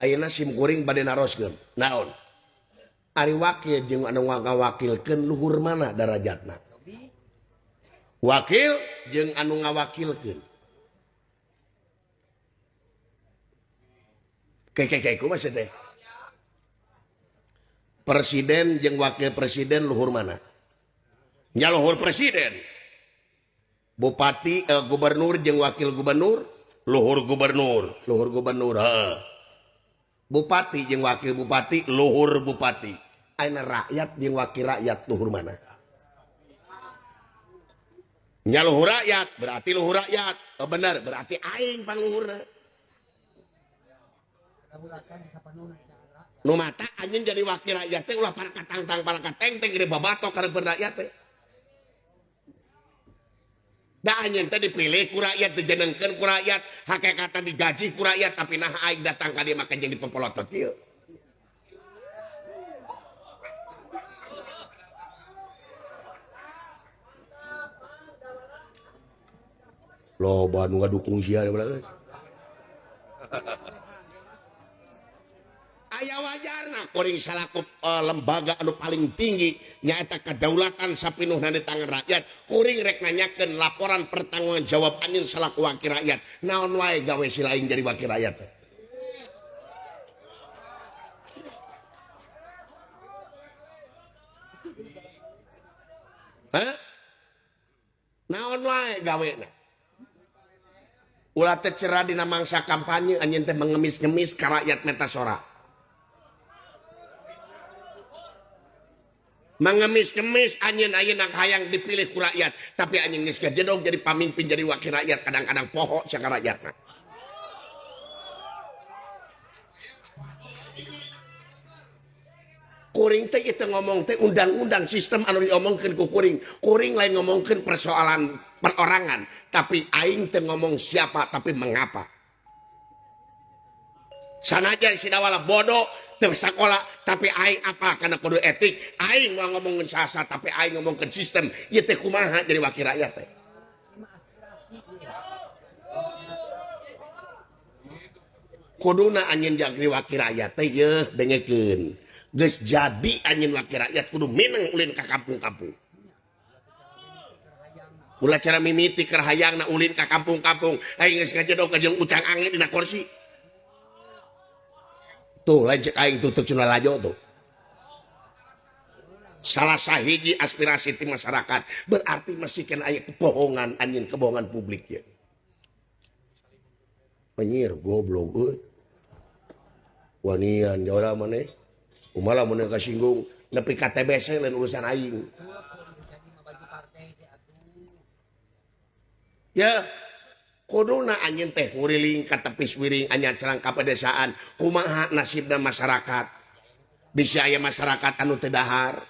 ayeuna sim kuring bade naroskeun naon ari wakil jeung anu ngawakilkeun luhur mana darajatna wakil jeung anu ngawakilkeun kayak kumaha teh presiden jeung wakil presiden luhur mana nya luhur presiden bupati gubernur jeung wakil gubernur luhur gubernur bupati jeung wakil bupati luhur bupati ayeuna rakyat jeung wakil rakyat luhur mana nya luhur rakyat berarti luhur rakyat bener berarti aing pangluhurna nu mata anjeun jadi wakil rakyat teh ulah para katangtang para katengteng gede babatok kareupeun rakyat teh da anjeun teh dipilih ku rakyat dijenengkeun ku rakyat hakikatan digaji ku rakyat tapi nah aing datang ka dieu make jeung dipepolotot kieu loba nu ngadukung sia euy aya wajarna kuring salaku lembaga anu paling tinggi nyaeta kedaulatan sapinuhna di tangan rakyat kuring rek nanyakeun laporan pertanggungjawab anjeun salaku wakil rakyat naon wae gawe si lain jadi wakil rakyat hah naon wae gawena ulah teh cerah dina mangsa kampanye anjeun teh mengemis-ngemis ka rakyat metasora mengemis-kemis anjeun ayeuna hayang dipilih ku rakyat tapi anjeun geus gajedog jadi pamimpin jadi wakil rakyat kadang-kadang poho saka rakyatna kuring teh kita ngomong teh undang-undang sistem anu diomongkeun ku kuring lain ngomongkeun persoalan perorangan tapi aing teh ngomong siapa tapi mengapa sanajan si dawala bodoh teu sakola tapi aing apa karena kode etik aing mau ngomongin sasa tapi aing ngomongin sistem ieu teh kumaha jadi wakil rakyat teh kuduna anjeun jadi wakil rakyat teh yeuh dengekeun geus jadi anjeun wakil rakyat kudu mineng ulin ka kampung-kampung ulah cara mimiti keur hayangna ulin ka kampung-kampung aing geus ngajedog ka jeung ucang angin dina kursi tuh lain cek aing tutup cuna lajo tuh salah sahiji aspirasi ti masyarakat berarti masih kena aya kebohongan anjeun kebohongan publik ya penyir goblok euy wanian jauh maneh umaha mun kasinggung nepi ka TBC lain urusan aing ya kuduna anjeun teh nguriling ka tepi wiring anyar cerang ka pedesaan kumaha nasibna masyarakat bisi aya masyarakat anu teu dahar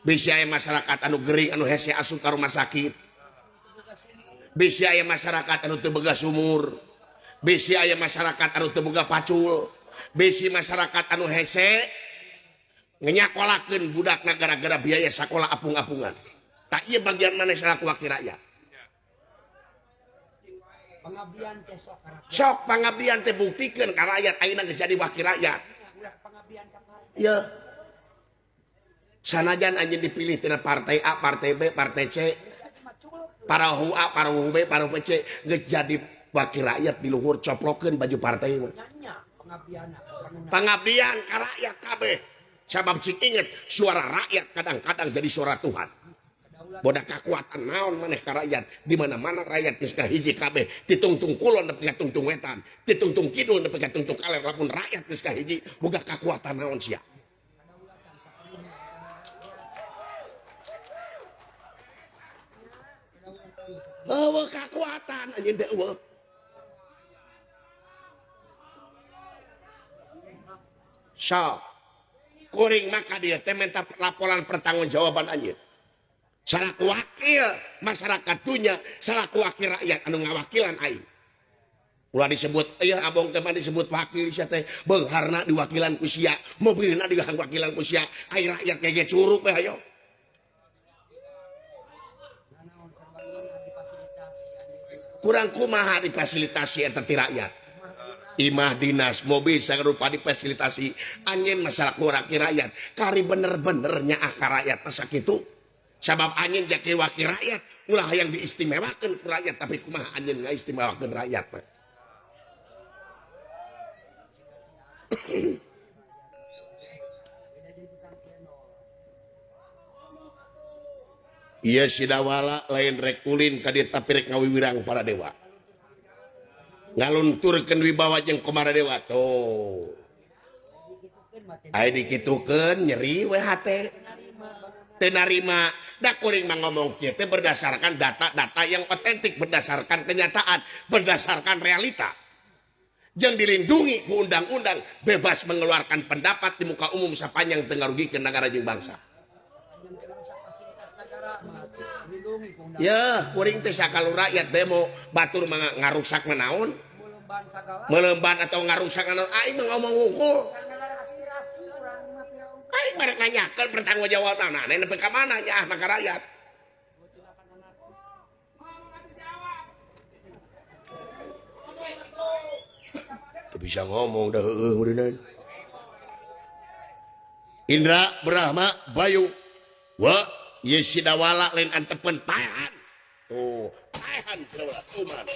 bisi aya masyarakat anu gering anu hese asup ka rumah sakit bisi aya masyarakat anu teu boga sumur bisi aya masyarakat anu teu boga pacul bisi masyarakat anu hese nyakolakeun budakna gara-gara biaya sakola apung-apungan tak ieu bagian maneh salaku wakil rakyat pengabdian teh sok pengabdian teh buktikeun ka rakyat ayeuna geus jadi wakil rakyat ya sanajan anjeun dipilih tina partai A partai B partai C para A para B para C geus jadi wakil rakyat di luhur coplokeun baju partai pengabdian ka rakyat kabeh sabab cing inget suara rakyat kadang-kadang jadi suara Tuhan bodak kekuatan naon maneh ka rakyat di mana-mana rakyat geus kahiji kabeh ditungtung kulon nepi ka tungtung wetan ditungtung kidul nepi ka tungtung kaler lamun rakyat geus kahiji boga kekuatan naon sia eueuh kekuatan anjeun teh eueuh so kuring maka dia teh minta laporan pertanggungjawaban anjeun salaku wakil masyarakat dunya salaku wakil rakyat anu ngawakilan aing ulah disebut ieu abong teh disebut wakil sia teh beungharna diwakilan ku sia mobilna diwakilan ku sia ai rakyat gege curug we hayo kurang kumaha difasilitasi eta ti rakyat imah dinas mobil rupa difasilitasi anjen masalah wakil rakyat kari bener-benernya akar rakyat masa gitu sabab anjen jadi wakil rakyat ulah yang diistimewakan ke rakyat tapi kumaha anjen nggak istimewakan rakyat iya sidawala lain rekulin kadir tapi rek ngawiwirang para dewa ngalunturkeun wibawa jeung komara dewa tuh aya dikitukeun nyeri we hate teu narima da kuring mah ngomong kieu teh berdasarkan data-data yang otentik berdasarkan kenyataan berdasarkan realita jeung dilindungi ku undang-undang bebas mengeluarkan pendapat di muka umum sapanjang teu ngarugikeun negara jeung bangsa ya kuring teh sakalu rakyat demo batur ngarusak naon melemban atau ngarusak naon aing mah ngomong ngungkul aing merek nanyakeun bertanggung jawab nah nepi ka mana nya maka rakyat teu bisa ngomong dah heueuh meureunna Indra Brahma Bayu wa Yesidawala lain antepen paehan. Tuh, paehan umat.